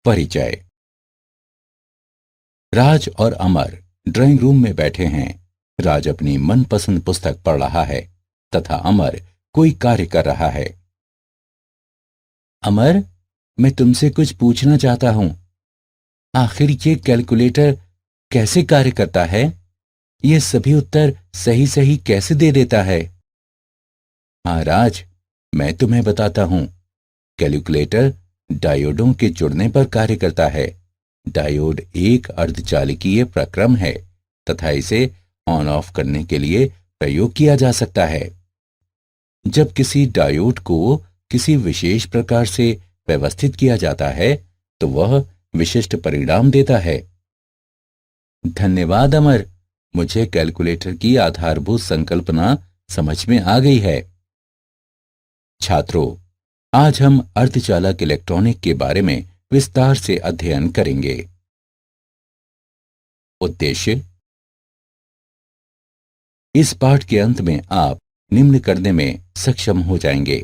परिचय। राज और अमर drawing room में बैठे हैं। राज अपनी मनपसंद पुस्तक पढ़ रहा है तथा अमर कोई कार्य कर रहा है। अमर, मैं तुमसे कुछ पूछना चाहता हूं। आखिर ये कैलकुलेटर कैसे कार्य करता है? ये सभी उत्तर सही सही कैसे दे देता है? हाँ राज, मैं तुम्हें बताता हूं। कैलकुलेटर डायोडों के जुड़ने पर कार्य करता है। डायोड एक अर्धचालकीय प्रक्रम है तथा इसे ऑन ऑफ करने के लिए प्रयोग किया जा सकता है। जब किसी डायोड को किसी विशेष प्रकार से व्यवस्थित किया जाता है तो वह विशिष्ट परिणाम देता है। धन्यवाद अमर, मुझे कैलकुलेटर की आधारभूत संकल्पना समझ में आ गई है। छात्रों, आज हम अर्धचालक इलेक्ट्रॉनिक के बारे में विस्तार से अध्ययन करेंगे। उद्देश्य: इस पाठ के अंत में आप निम्न करने में सक्षम हो जाएंगे।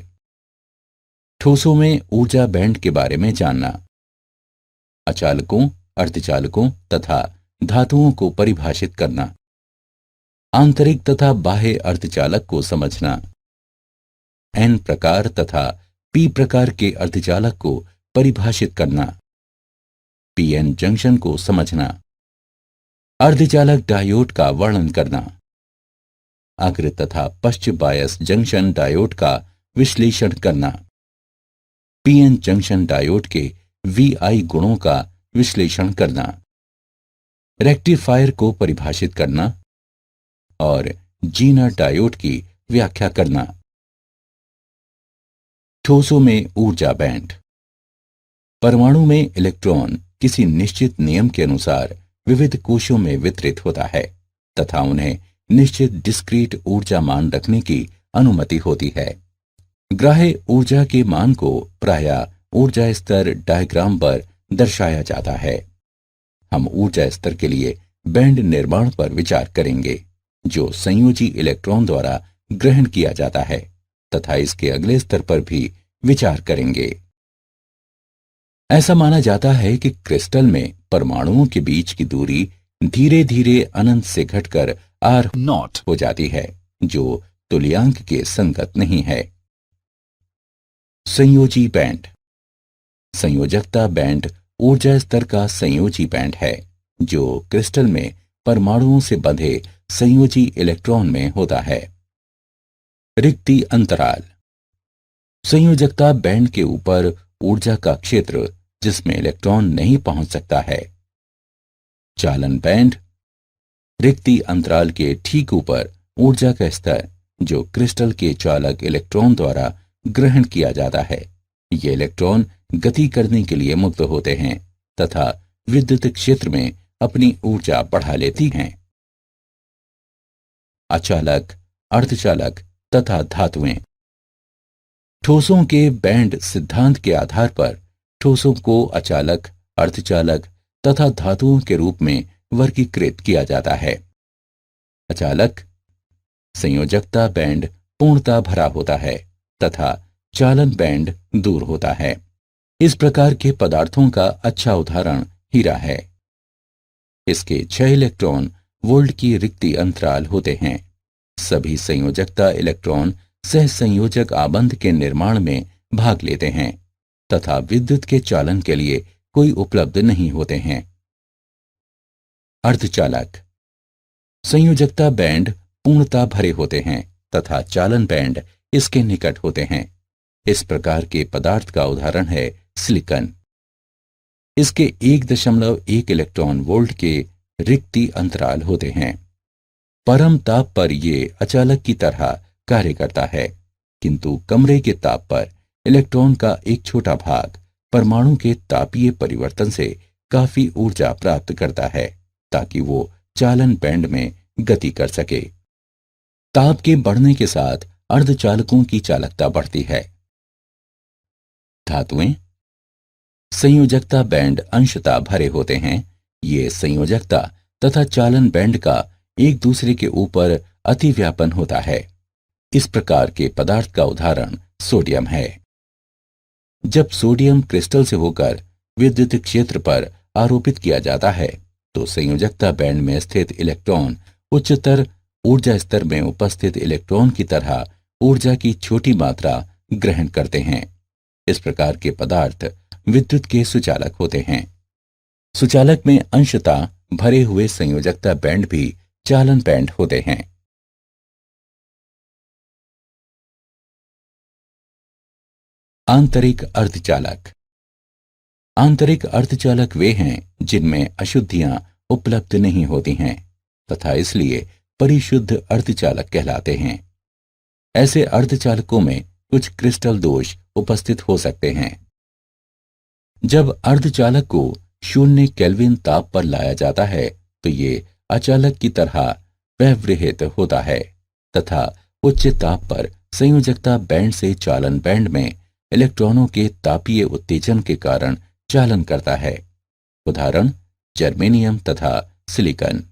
ठोसों में ऊर्जा बैंड के बारे में जानना, अचालकों, अर्धचालकों तथा धातुओं को परिभाषित करना, आंतरिक तथा बाह्य अर्धचालक को समझना, एन प्रकार तथा पी प्रकार के अर्धचालक को परिभाषित करना, पीएन जंक्शन को समझना, अर्धचालक डायोड का वर्णन करना, अग्र तथा पश्च बायस जंक्शन डायोड का विश्लेषण करना, पीएन जंक्शन डायोड के वीआई गुणों का विश्लेषण करना, रेक्टिफायर को परिभाषित करना और जीनर डायोड की व्याख्या करना। ठोसों में ऊर्जा बैंड। परमाणु में इलेक्ट्रॉन किसी निश्चित नियम के अनुसार विविध कोशों में वितरित होता है तथा उन्हें निश्चित डिस्क्रीट ऊर्जा मान रखने की अनुमति होती है। ग्राह्य ऊर्जा के मान को प्रायः ऊर्जा स्तर डायग्राम पर दर्शाया जाता है। हम ऊर्जा स्तर के लिए बैंड निर्माण पर विचार करेंगे जो संयोजी इलेक्ट्रॉन द्वारा ग्रहण किया जाता है तथा इसके अगले स्तर पर भी विचार करेंगे। ऐसा माना जाता है कि क्रिस्टल में परमाणुओं के बीच की दूरी धीरे धीरे अनंत से घटकर R0 हो जाती है जो तुल्यांक के संगत नहीं है। संयोजी बैंड। संयोजकता बैंड ऊर्जा स्तर का संयोजी बैंड है जो क्रिस्टल में परमाणुओं से बंधे संयोजी इलेक्ट्रॉन में होता है। रिक्ति अंतराल। संयोजकता बैंड के ऊपर ऊर्जा का क्षेत्र जिसमें इलेक्ट्रॉन नहीं पहुंच सकता है। चालन बैंड। रिक्ति अंतराल के ठीक ऊपर ऊर्जा का स्तर जो क्रिस्टल के चालक इलेक्ट्रॉन द्वारा ग्रहण किया जाता है। ये इलेक्ट्रॉन गति करने के लिए मुक्त होते हैं तथा विद्युत क्षेत्र में अपनी ऊर्जा बढ़ा लेती हैं। अचालक, अर्धचालक तथा धातुएं। ठोसों के बैंड सिद्धांत के आधार पर ठोसों को अचालक, अर्धचालक तथा धातुओं के रूप में वर्गीकृत किया जाता है। अचालक। संयोजकता बैंड पूर्णतः भरा होता है तथा चालन बैंड दूर होता है। इस प्रकार के पदार्थों का अच्छा उदाहरण हीरा है। इसके 6 इलेक्ट्रॉन वोल्ट की रिक्ति अंतराल होते हैं। सभी संयोजकता इलेक्ट्रॉन सहसंयोजक आबंध के निर्माण में भाग लेते हैं तथा विद्युत के चालन के लिए कोई उपलब्ध नहीं होते हैं। अर्धचालक। संयोजकता बैंड पूर्णतः भरे होते हैं तथा चालन बैंड इसके निकट होते हैं। इस प्रकार के पदार्थ का उदाहरण है सिलिकॉन। इसके 1.1 इलेक्ट्रॉन वोल्ट के रिक्ति अंतराल होते हैं। परम ताप पर यह अचालक की तरह कार्य करता है किंतु कमरे के ताप पर इलेक्ट्रॉन का एक छोटा भाग परमाणु के तापीय परिवर्तन से काफी ऊर्जा प्राप्त करता है ताकि वो चालन बैंड में गति कर सके। ताप के बढ़ने के साथ अर्धचालकों की चालकता बढ़ती है। धातुएं। संयोजकता बैंड अंशतः भरे होते हैं। ये संयोजकता तथा चालन बैंड का एक दूसरे के ऊपर अतिव्यापन होता है। इस प्रकार के पदार्थ का उदाहरण सोडियम है। जब सोडियम क्रिस्टल से होकर विद्युत क्षेत्र पर आरोपित किया जाता है तो संयोजकता बैंड में स्थित इलेक्ट्रॉन उच्चतर ऊर्जा स्तर में उपस्थित इलेक्ट्रॉन की तरह ऊर्जा की छोटी मात्रा ग्रहण करते हैं। इस प्रकार के पदार्थ विद्युत के सुचालक होते हैं। सुचालक में अंशतः भरे हुए संयोजकता बैंड भी चालन बैंड होते हैं। आंतरिक अर्धचालक। आंतरिक अर्धचालक वे हैं जिनमें अशुद्धियां उपलब्ध नहीं होती हैं तथा इसलिए परिशुद्ध अर्धचालक कहलाते हैं। ऐसे अर्धचालकों में कुछ क्रिस्टल दोष उपस्थित हो सकते हैं। जब अर्धचालक को 0 केल्विन ताप पर लाया जाता है तो ये अचालक की तरह व्यवहित होता है तथा उच्च ताप पर संयोजकता बैंड से चालन बैंड में इलेक्ट्रॉनों के तापीय उत्तेजन के कारण चालन करता है। उदाहरण जर्मेनियम तथा सिलिकॉन।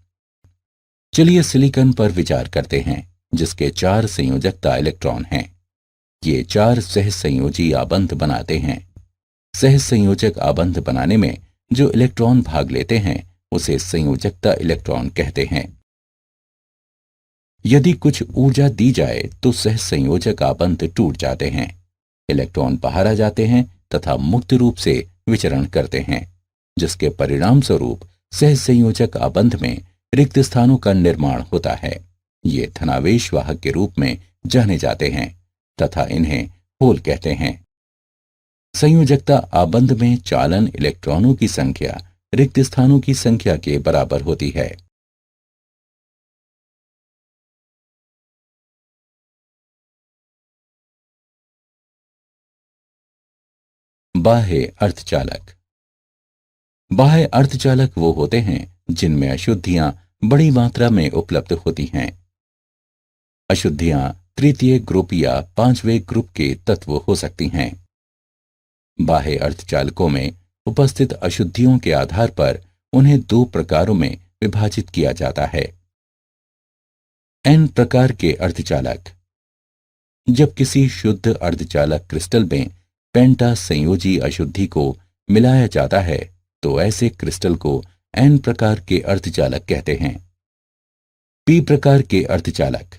चलिए सिलिकॉन पर विचार करते हैं जिसके 4 संयोजकता इलेक्ट्रॉन हैं। ये 4 सहसंयोजी आबंध बनाते हैं। सहसंयोजक आबंध बनाने में जो इलेक्ट्रॉन भाग लेते हैं उसे संयोजकता इलेक्ट्रॉन कहते हैं। यदि कुछ ऊर्जा दी जाए तो सहसंयोजक आबंध टूट जाते हैं, इलेक्ट्रॉन बाहर आ जाते हैं तथा मुक्त रूप से विचरण करते हैं, जिसके परिणाम स्वरूप सहसंयोजक आबंध में रिक्त स्थानों का निर्माण होता है। ये धनावेश वाहक के रूप में जाने जाते हैं तथा इन्हें होल कहते हैं। संयोजकता आबंध में चालन इलेक्ट्रॉनों की संख्या रिक्त स्थानों की संख्या के बराबर होती है। बाह्य अर्धचालक। बाह्य अर्धचालक वो होते हैं जिनमें अशुद्धियां बड़ी मात्रा में उपलब्ध होती हैं। अशुद्धियां तृतीय ग्रुप या 5वें ग्रुप के तत्व हो सकती हैं। बाह्य अर्धचालकों में उपस्थित अशुद्धियों के आधार पर उन्हें 2 प्रकारों में विभाजित किया जाता है। एन प्रकार के अर्धचालक। जब किसी शुद्ध अर्धचालक क्रिस्टल में पेंटा संयोजी अशुद्धि को मिलाया जाता है तो ऐसे क्रिस्टल को एन प्रकार के अर्धचालक कहते हैं। पी प्रकार के अर्धचालक।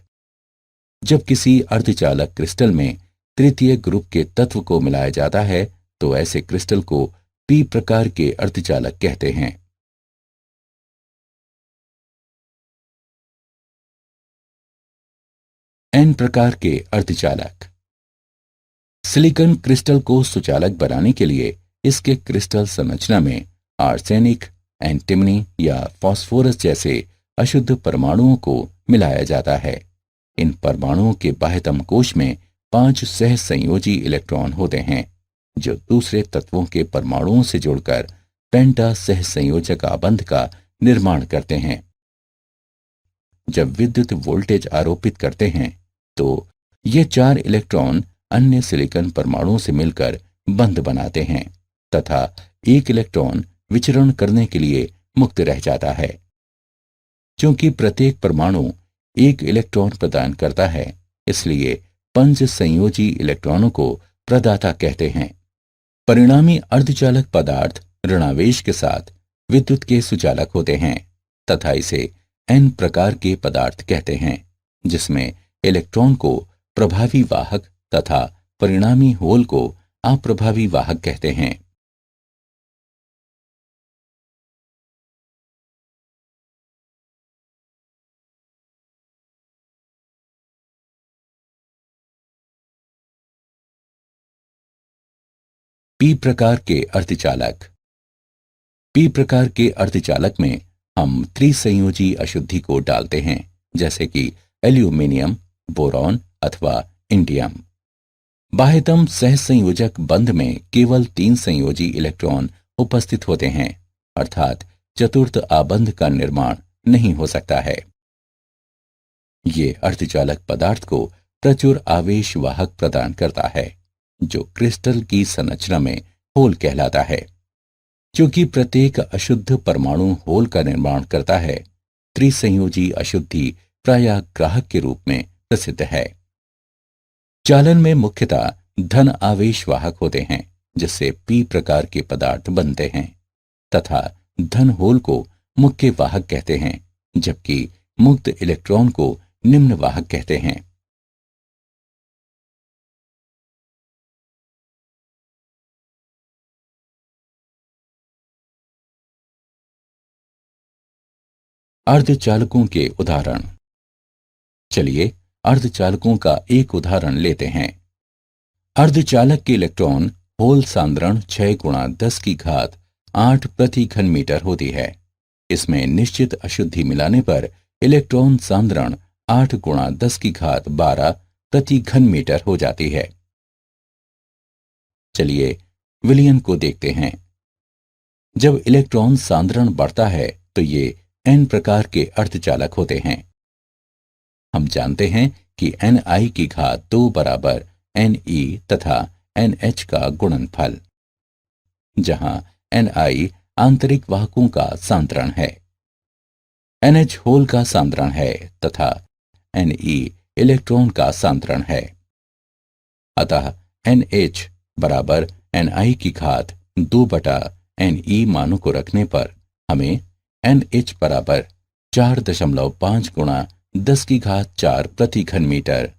जब किसी अर्धचालक क्रिस्टल में तृतीय ग्रुप के तत्व को मिलाया जाता है तो ऐसे क्रिस्टल को पी प्रकार के अर्धचालक कहते हैं। एन प्रकार के अर्धचालक। सिलिकॉन क्रिस्टल को सुचालक बनाने के लिए इसके क्रिस्टल संरचना में आर्सेनिक, एंटिमनी या फास्फोरस जैसे अशुद्ध परमाणुओं को मिलाया जाता है। इन परमाणुओं के बाह्यतम कोश में 5 सहसंयोजी इलेक्ट्रॉन होते हैं जो दूसरे तत्वों के परमाणुओं से जुड़कर पेंटा सहसंयोजक आबंध का निर्माण करते हैं। जब विद्युत वोल्टेज आरोपित करते हैं तो ये 4 इलेक्ट्रॉन अन्य सिलिकॉन परमाणुओं से मिलकर बंध बनाते हैं तथा एक इलेक्ट्रॉन विचरण करने के लिए मुक्त रह जाता है। क्योंकि प्रत्येक परमाणु एक इलेक्ट्रॉन प्रदान करता है इसलिए 5 संयोजी इलेक्ट्रॉनों को प्रदाता कहते हैं। परिणामी अर्धचालक पदार्थ ऋणावेश के साथ विद्युत के सुचालक होते हैं तथा इसे एन प्रकार के पदार्थ कहते हैं जिसमें इलेक्ट्रॉन को प्रभावी वाहक तथा परिणामी होल को अप्रभावी वाहक कहते हैं। पी प्रकार के अर्धचालक। पी प्रकार के अर्धचालक में हम त्रिसंयोजी अशुद्धि को डालते हैं जैसे कि एल्यूमिनियम, बोरॉन अथवा इंडियम। बाह्यतम सहसंयोजक बंध में केवल 3 संयोजी इलेक्ट्रॉन उपस्थित होते हैं अर्थात चतुर्थ आबंध का निर्माण नहीं हो सकता है। ये अर्धचालक पदार्थ को प्रचुर आवेश वाहक प्रदान करता है जो क्रिस्टल की संरचना में होल कहलाता है। क्योंकि प्रत्येक अशुद्ध परमाणु होल का निर्माण करता है, त्रिसंयोजी अशुद्धि प्रायः ग्राहक के रूप में प्रसिद्ध है। चालन में मुख्यतः धन आवेश वाहक होते हैं जिससे पी प्रकार के पदार्थ बनते हैं, तथा धन होल को मुख्य वाहक कहते हैं, जबकि मुक्त इलेक्ट्रॉन को निम्न वाहक कहते हैं। अर्धचालकों के उदाहरण। चलिए अर्धचालकों का एक उदाहरण लेते हैं। अर्धचालक के इलेक्ट्रॉन होल सांद्रण 6 गुणा 10 की घात 8 प्रति घन मीटर होती है। इसमें निश्चित अशुद्धि मिलाने पर इलेक्ट्रॉन सांद्रण 8 गुणा 10 की घात 12 प्रति घन मीटर हो जाती है। चलिए विलयन को देखते हैं। जब इलेक्ट्रॉन सांद्रण बढ़ता है तो ये n प्रकार के अर्धचालक होते हैं। हम जानते हैं कि Ni की घात 2 बराबर Ne तथा NH का गुणनफल, जहां Ni आंतरिक वाहकों का सांद्रण है, NH होल का सांद्रण है तथा Ne इलेक्ट्रॉन का सांद्रण है। अतः NH बराबर Ni की घात 2 बटा Ne मानों को रखने पर हमें NH बराबर 4.5 गुणा 10 की घात 4 प्रति घन मीटर,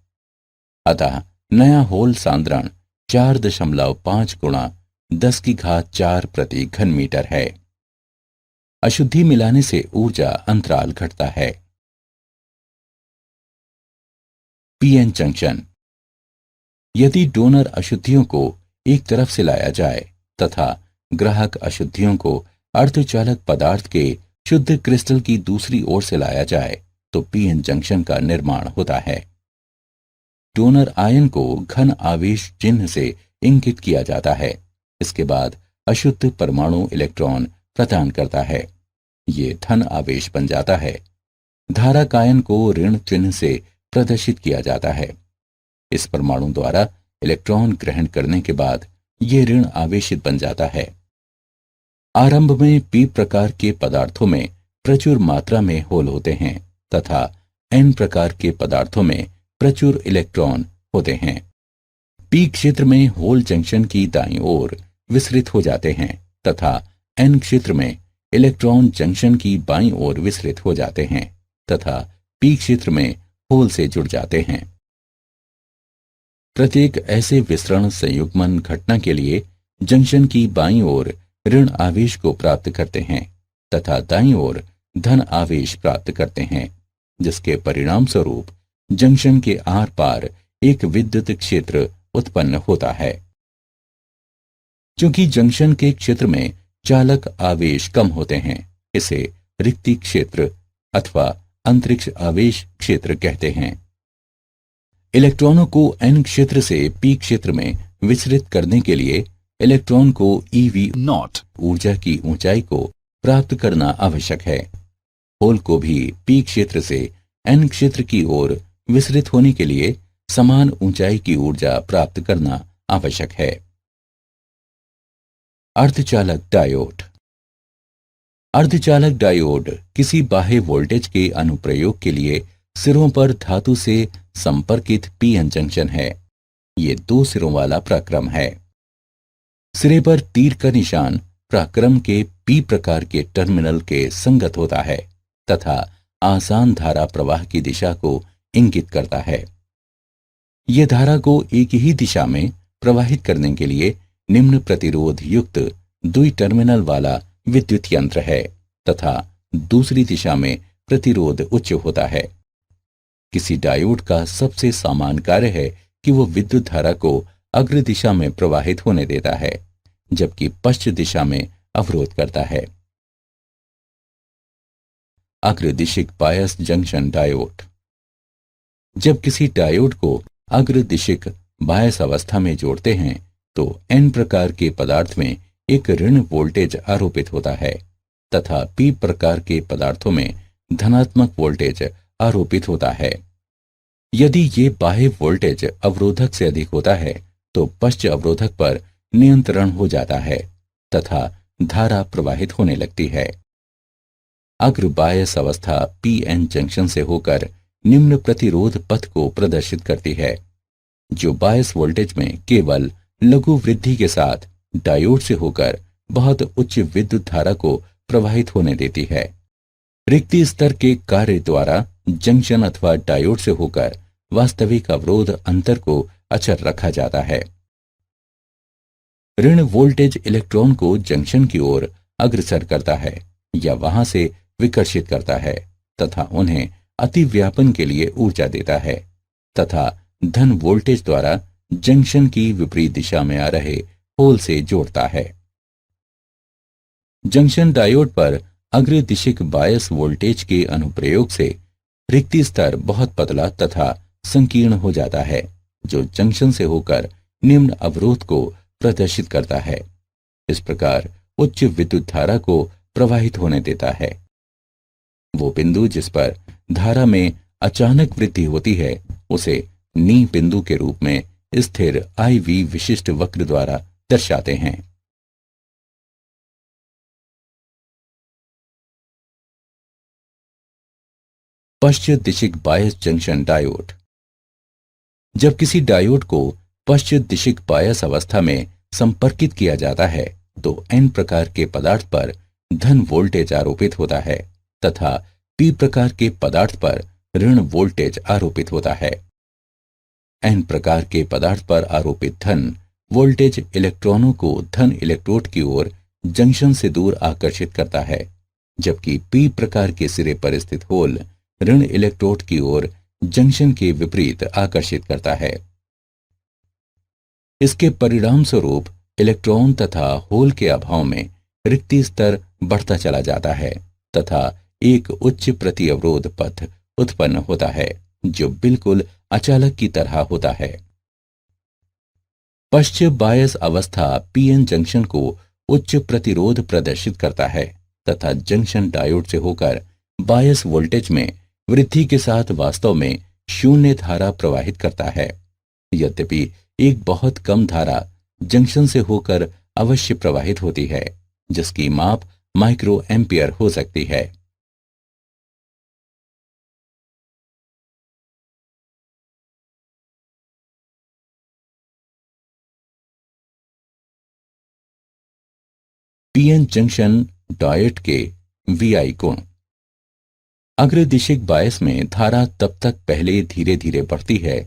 अतः नया होल सांद्रण 4.5 गुणा 10 की घात 4 प्रति घन मीटर है। अशुद्धि मिलाने से ऊर्जा अंतराल घटता है। PN junction. यदि डोनर अशुद्धियों को एक तरफ से लाया जाए तथा ग्राहक अशुद्धियों को अर्धचालक पदार्थ के शुद्ध क्रिस्टल की दूसरी ओर से लाया जाए तो पीएन जंक्शन का निर्माण होता है। डोनर आयन को घन आवेश चिन्ह से इंगित किया जाता है। इसके बाद अशुद्ध परमाणु इलेक्ट्रॉन प्रदान करता है। ये धन आवेश बन जाता है। धारक आयन को ऋण चिन्ह से प्रदर्शित किया जाता है। इस परमाणु द्वारा इलेक्ट्रॉन ग्रहण करने के बाद ये ऋण आवेशित बन जाता है। आरंभ में पी प्रकार के पदार्थों में प्रचुर मात्रा में होल होते हैं तथा एन प्रकार के पदार्थों में प्रचुर इलेक्ट्रॉन होते हैं। पी क्षेत्र में होल जंक्शन की दाईं ओर विसरित हो जाते हैं तथा एन क्षेत्र में इलेक्ट्रॉन जंक्शन की बाईं ओर विसरित हो जाते हैं तथा पी क्षेत्र में होल से जुड़ जाते हैं। प्रत्येक ऐसे विसरण संयुग्मन घटना के लिए जंक्शन की बाईं ओर ऋण आवेश को प्राप्त करते हैं तथा दाईं ओर धन आवेश प्राप्त करते हैं, जिसके परिणाम स्वरूप जंक्शन के आर पार एक विद्युत क्षेत्र उत्पन्न होता है। क्योंकि जंक्शन के क्षेत्र में चालक आवेश कम होते हैं, इसे रिक्ति क्षेत्र अथवा अंतरिक्ष आवेश क्षेत्र कहते हैं। इलेक्ट्रॉनों को एन क्षेत्र से पी क्षेत्र में विचलित करने के लिए इलेक्ट्रॉन को eV0 ऊर्जा की ऊंचाई को प्राप्त करना आवश्यक है। होल को भी पी क्षेत्र से एन क्षेत्र की ओर विचलित होने के लिए समान ऊंचाई की ऊर्जा प्राप्त करना आवश्यक है। अर्धचालक डायोड। अर्धचालक डायोड किसी बाह्य वोल्टेज के अनुप्रयोग के लिए सिरों पर धातु से संपर्कित पीएन जंक्शन है। ये 2 सिरों वाला प्रक्रम है। सिरे पर तीर का निशान प्रक्रम के पी प्रकार के टर्मिनल के संगत होता है तथा आसान धारा प्रवाह की दिशा को इंगित करता है। यह धारा को एक ही दिशा में प्रवाहित करने के लिए निम्न प्रतिरोध युक्त द्वि टर्मिनल वाला विद्युत यंत्र है तथा दूसरी दिशा में प्रतिरोध उच्च होता है। किसी डायोड का सबसे सामान्य कार्य है कि वो विद्युत धारा को अग्र दिशा में प्रवाहित होने देता है, जबकि पश्चिम दिशा में अवरोध करता है। अग्रदिशिक बायस जंक्शन डायोड। जब किसी डायोड को अग्रदिशिक बायस अवस्था में जोड़ते हैं तो एन प्रकार के पदार्थ में एक ऋण वोल्टेज आरोपित होता है तथा पी प्रकार के पदार्थों में धनात्मक वोल्टेज आरोपित होता है। यदि ये बाह्य वोल्टेज अवरोधक से अधिक होता है तो पश्च अवरोधक पर नियंत्रण हो जाता है तथा धारा प्रवाहित होने लगती है। अग्र बायस अवस्था पीएन जंक्शन से होकर निम्न प्रतिरोध पथ को प्रदर्शित करती है, जो बायस वोल्टेज में केवल लघु वृद्धि के साथ डायोड से होकर बहुत उच्च विद्युत धारा को प्रवाहित होने देती है। रिक्ति स्तर के कार्य द्वारा जंक्शन अथवा डायोड से होकर वास्तविक अवरोध अंतर को अचर रखा जाता है। ऋण वोल्टेज इलेक्ट्रॉन को जंक्शन की ओर अग्रसर करता है या वहां से विकर्षित करता है तथा उन्हें अतिव्यापन के लिए ऊर्जा देता है तथा धन वोल्टेज द्वारा जंक्शन की विपरीत दिशा में आ रहे होल से जोड़ता है। जंक्शन डायोड पर अग्रदिशिक बायस वोल्टेज के अनुप्रयोग से रिक्ति स्तर बहुत पतला तथा संकीर्ण हो जाता है, जो जंक्शन से होकर निम्न अवरोध को प्रदर्शित करता है। इस प्रकार उच्च विद्युत धारा को प्रवाहित होने देता है। वो बिंदु जिस पर धारा में अचानक वृद्धि होती है उसे नी बिंदु के रूप में स्थिर IV विशिष्ट वक्र द्वारा दर्शाते हैं। पश्चिम दिशिक बायस जंक्शन डायोड। जब किसी डायोड को पश्चिम दिशिक बायस अवस्था में संपर्कित किया जाता है तो N प्रकार के पदार्थ पर धन वोल्टेज आरोपित होता है तथा P प्रकार के पदार्थ पर ऋण वोल्टेज आरोपित होता है। N प्रकार के पदार्थ पर आरोपित धन वोल्टेज इलेक्ट्रॉनों को धन इलेक्ट्रोड की ओर जंक्शन से दूर आकर्षित करता है, जबकि P प्रकार के सिरे पर स्थित होल ऋण इलेक्ट्रोड की ओर जंक्शन के विपरीत आकर्षित करता है। इसके परिणाम स्वरूप इलेक्ट्रॉन तथा होल के अभाव में रिक्ति स्तर बढ़ता चला जाता है तथा एक उच्च प्रति अवरोध पथ उत्पन्न होता है जो बिल्कुल अचालक की तरह होता है। पश्चिम बायस अवस्था PN जंक्शन को उच्च प्रतिरोध प्रदर्शित करता है तथा जंक्शन डायोड से होकर बायस वोल्टेज में वृद्धि के साथ वास्तव में शून्य धारा प्रवाहित करता है। यद्यपि एक बहुत कम धारा जंक्शन से होकर अवश्य प्रवाहित होती है, जिसकी माप माइक्रो एम्पियर हो सकती है। PN जंक्शन डायोड के VI गुण। अग्रदिशिक बायस में धारा तब तक पहले धीरे धीरे बढ़ती है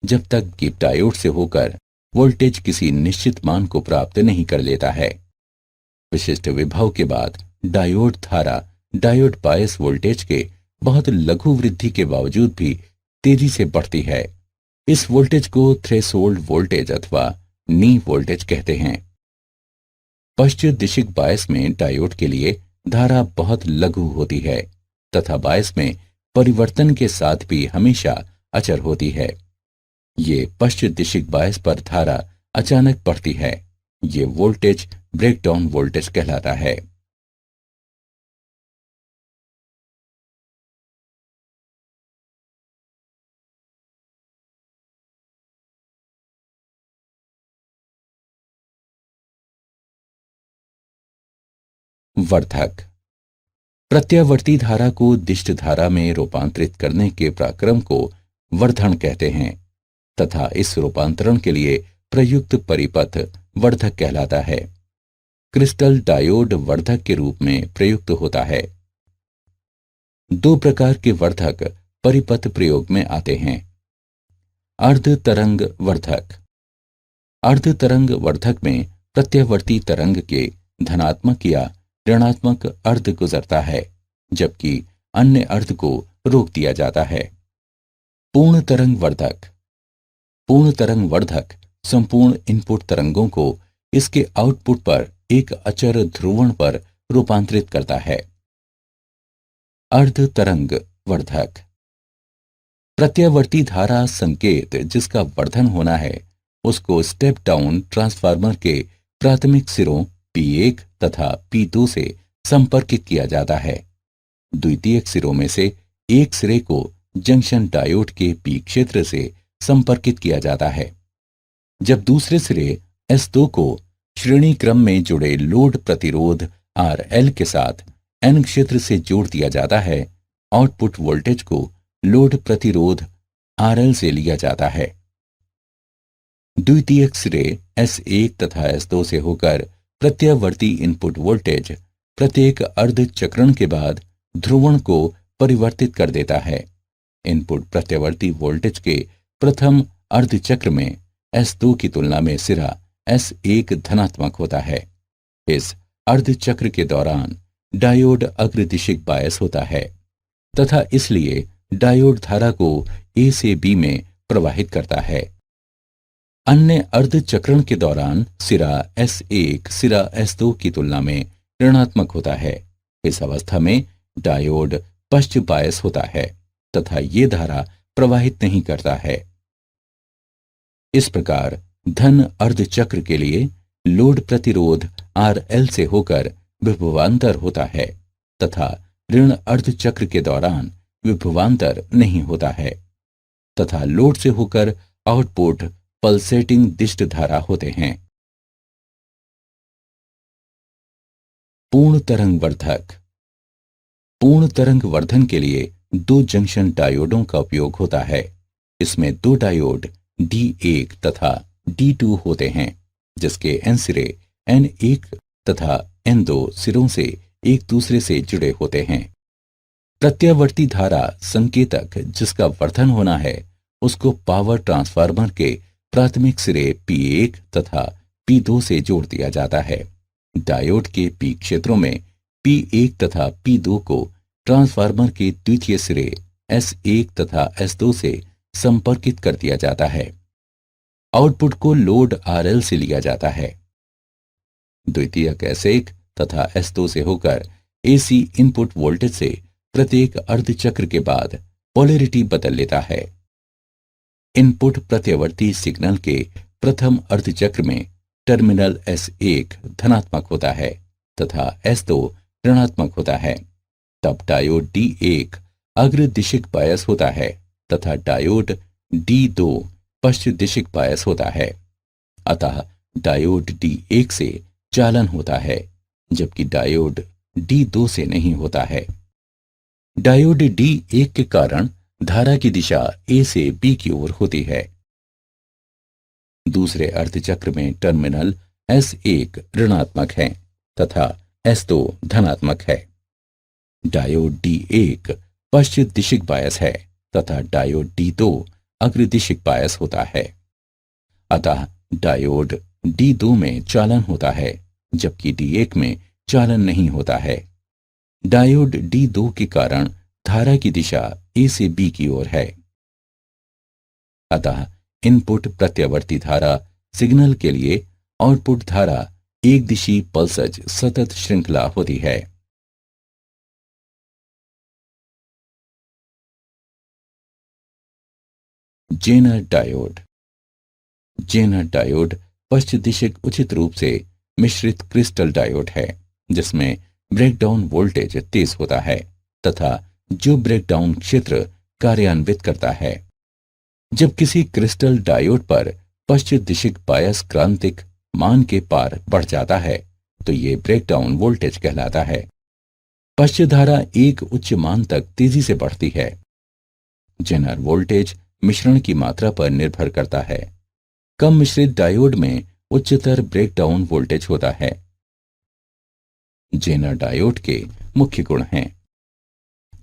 जब तक कि डायोड से होकर वोल्टेज किसी निश्चित मान को प्राप्त नहीं कर लेता है। विशिष्ट विभव के बाद डायोड धारा डायोड बायस वोल्टेज के बहुत लघु वृद्धि के बावजूद भी तेजी से बढ़ती है। इस वोल्टेज को थ्रेशोल्ड वोल्टेज अथवा नी वोल्टेज कहते हैं। पश्चिम दिशिक बायस में डायोड के लिए धारा बहुत लघु होती है तथा बायस में परिवर्तन के साथ भी हमेशा अचर होती है। ये पश्चिम दिशिक बायस पर धारा अचानक बढ़ती है। ये वोल्टेज ब्रेकडाउन वोल्टेज कहलाता है। वर्धक। प्रत्यावर्ती धारा को दिष्ट धारा में रूपांतरित करने के प्रक्रम को वर्धन कहते हैं तथा इस रूपांतरण के लिए प्रयुक्त परिपथ वर्धक कहलाता है। क्रिस्टल डायोड वर्धक के रूप में प्रयुक्त होता है। दो प्रकार के वर्धक परिपथ प्रयोग में आते हैं। अर्ध तरंग वर्धक। अर्ध तरंग वर्धक में प्रत्यावर्ती तरंग के धनात्मक या ऋणात्मक अर्ध गुजरता है, जबकि अन्य अर्ध को रोक दिया जाता है। पूर्ण तरंग वर्धक। पूर्ण तरंग वर्धक संपूर्ण इनपुट तरंगों को इसके आउटपुट पर एक अचर ध्रुवण पर रूपांतरित करता है। अर्ध तरंग वर्धक। प्रत्यावर्ती धारा संकेत जिसका वर्धन होना है उसको स्टेप डाउन ट्रांसफार्मर के प्राथमिक सिरों P1 तथा P2 से संपर्कित किया जाता है। द्वितीयक सिरों में से एक सिरे को जंक्शन डायोड के P क्षेत्र से संपर्कित किया जाता है, जब दूसरे सिरे S2 को श्रेणी क्रम में जुड़े लोड प्रतिरोध RL के साथ N क्षेत्र से जोड़ दिया जाता है। आउटपुट वोल्टेज को लोड प्रतिरोध RL से लिया जाता है। द्वितीयक सिरे S1 तथा S2 से होकर प्रत्यावर्ती इनपुट वोल्टेज प्रत्येक अर्ध चक्रण के बाद ध्रुवण को परिवर्तित कर देता है। इनपुट प्रत्यावर्ती वोल्टेज के प्रथम अर्ध चक्र में S2 की तुलना में सिरा S1 धनात्मक होता है। इस अर्ध चक्र के दौरान डायोड अग्रदिशिक बायस होता है तथा इसलिए डायोड धारा को A से B में प्रवाहित करता है। अन्य अर्ध चक्रण के दौरान सिरा S1 सिरा S2 की तुलना में ऋणात्मक होता है। इस अवस्था में डायोड पश्च बायस होता है तथा ये धारा प्रवाहित नहीं करता है। इस प्रकार धन अर्ध चक्र के लिए लोड प्रतिरोध RL से होकर विभवांतर होता है तथा ऋण अर्ध चक्र के दौरान विभवांतर नहीं होता है तथा लोड से होकर आउटपुट पल्सेटिंग दिष्ट धारा होते हैं। पूर्ण तरंग वर्धक। पूर्ण तरंग वर्धन के लिए दो जंक्शन डायोडों का उपयोग होता है। इसमें दो डायोड D1 तथा D2 होते हैं जिसके N सिरे N1 तथा N2 सिरों से एक दूसरे से जुड़े होते हैं। प्रत्यावर्ती धारा संकेतक जिसका वर्धन होना है उसको पावर ट्रांसफार्मर के प्राथमिक सिरे P1 तथा P2 से जोड़ दिया जाता है। डायोड के P क्षेत्रों में P1 तथा P2 को ट्रांसफार्मर के द्वितीय सिरे S1 तथा S2 से संपर्कित कर दिया जाता है। आउटपुट को लोड RL से लिया जाता है। द्वितीयक S1 तथा S2 से होकर AC इनपुट वोल्टेज से प्रत्येक अर्ध चक्र के बाद पोलैरिटी बदल लेता है। इनपुट प्रत्यावर्ती सिग्नल के प्रथम अर्ध चक्र में टर्मिनल S1 धनात्मक होता है तथा S2 ऋणात्मक होता है। तब डायोड D1 अग्रदिशिक बायस होता है तथा डायोड D2 पश्च दिशिक बायस होता है। अतः डायोड D1 से चालन होता है जबकि डायोड D2 से नहीं होता है। डायोड D1 के कारण धारा की दिशा A से B की ओर होती है। दूसरे अर्धचक्र में टर्मिनल S1 ऋणात्मक है तथा S2 धनात्मक है। डायोड D1 पश्चिम दिशिक बायस है तथा डायोड D2 अग्रदिशिक बायस होता है। अतः डायोड D2 में चालन होता है जबकि D1 में चालन नहीं होता है। डायोड D2 के कारण धारा की दिशा A से B की ओर है। अतः इनपुट प्रत्यावर्ती धारा सिग्नल के लिए आउटपुट धारा एक दिशी पल्सज सतत श्रृंखला होती है। Zener diode. जेनर डायोड पश्च दिशिक उचित रूप से मिश्रित क्रिस्टल डायोड है जिसमें ब्रेकडाउन वोल्टेज तेज होता है तथा जो ब्रेकडाउन क्षेत्र कार्यान्वित करता है। जब किसी क्रिस्टल डायोड पर पश्च दिशिक बायस क्रांतिक मान के पार बढ़ जाता है तो ये ब्रेकडाउन वोल्टेज कहलाता है। पश्च धारा एक उच्च मान तक तेजी से बढ़ती है। जेनर वोल्टेज मिश्रण की मात्रा पर निर्भर करता है। कम मिश्रित डायोड में उच्चतर ब्रेकडाउन वोल्टेज होता है। जेनर डायोड के मुख्य गुण हैं।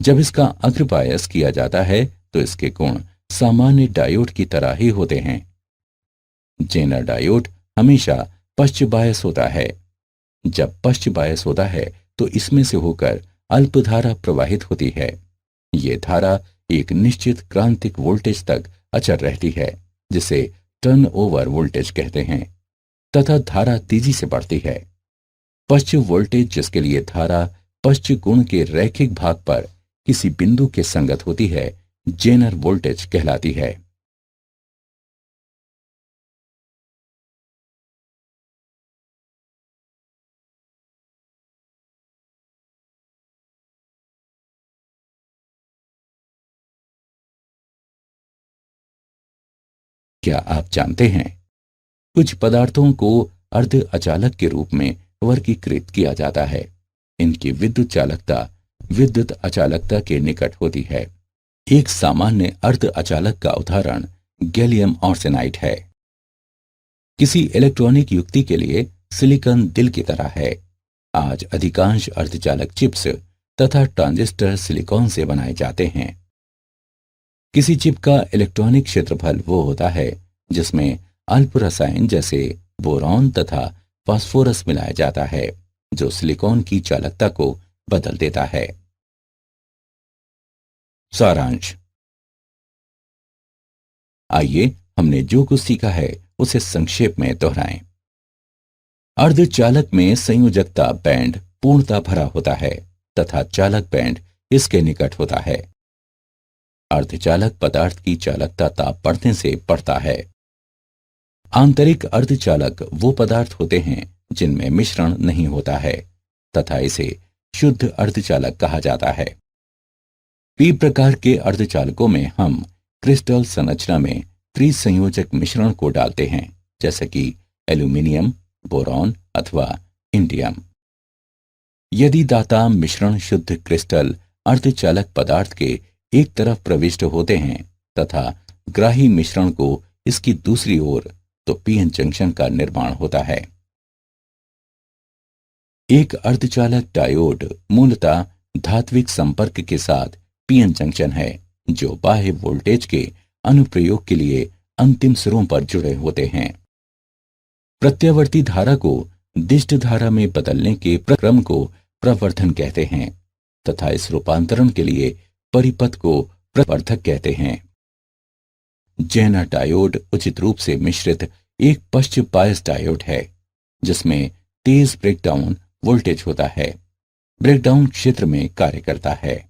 जब इसका अग्र बायस किया जाता है तो इसके गुण सामान्य डायोड की तरह ही होते हैं। जेनर डायोड हमेशा पश्च बायस होता है। जब पश्च बायस होता है तो इसमें से होकर अल्प धारा प्रवाहित होती है। ये धारा एक निश्चित क्रांतिक वोल्टेज तक अचर रहती है जिसे टर्न ओवर वोल्टेज कहते हैं तथा धारा तेजी से बढ़ती है। पश्च वोल्टेज जिसके लिए धारा पश्च गुण के रैखिक भाग पर किसी बिंदु के संगत होती है जेनर वोल्टेज कहलाती है। क्या आप जानते हैं कुछ पदार्थों को अर्ध अचालक के रूप में वर्गीकृत किया जाता है। इनकी विद्युत चालकता विद्युत अचालकता के निकट होती है। एक सामान्य अर्ध अचालक का उदाहरण गैलियम आर्सेनाइड है। किसी इलेक्ट्रॉनिक युक्ति के लिए सिलिकॉन दिल की तरह है। आज अधिकांश अर्धचालक चिप्स तथा ट्रांजिस्टर सिलिकॉन से बनाए जाते हैं। किसी चिप का इलेक्ट्रॉनिक क्षेत्रफल वो होता है जिसमें अल्प रसायन जैसे बोरॉन तथा फास्फोरस मिलाया जाता है, जो सिलिकॉन की चालकता को बदल देता है। सारांश। आइए हमने जो कुछ सीखा है उसे संक्षेप में दोहराएं। अर्धचालक में संयोजकता बैंड पूर्णता भरा होता है तथा चालक बैंड इसके निकट होता है। अर्धचालक पदार्थ की चालकता ताप बढ़ने से बढ़ता है। आंतरिक अर्धचालक वो पदार्थ होते हैं जिनमें मिश्रण नहीं होता है तथा इसे शुद्ध अर्धचालक कहा जाता है। पी प्रकार के अर्धचालकों में हम क्रिस्टल संरचना में त्रिसंयोजक मिश्रण को डालते हैं, जैसे कि एल्यूमिनियम, बोरॉन अथवा इंडियम। यदि दाता मिश्रण शुद्ध क्रिस्टल अर्धचालक पदार्थ के एक तरफ प्रविष्ट होते हैं तथा ग्राही मिश्रण को इसकी दूसरी ओर, तो पीएन जंक्शन का निर्माण होता है। एक अर्धचालक डायोड मूलतः धात्विक संपर्क के साथ पीएन जंक्शन है, जो बाह्य वोल्टेज के अनुप्रयोग के लिए अंतिम सिरों पर जुड़े होते हैं। प्रत्यावर्ती धारा को दिष्ट धारा में बदलने के प्रक्रम को प्रवर्धन कहते हैं तथा इस रूपांतरण के लिए परिपथ को प्रवर्धक कहते हैं। जेनर डायोड उचित रूप से मिश्रित एक पश्च बायस डायोड है, जिसमें तेज ब्रेकडाउन वोल्टेज होता है, ब्रेकडाउन क्षेत्र में कार्य करता है।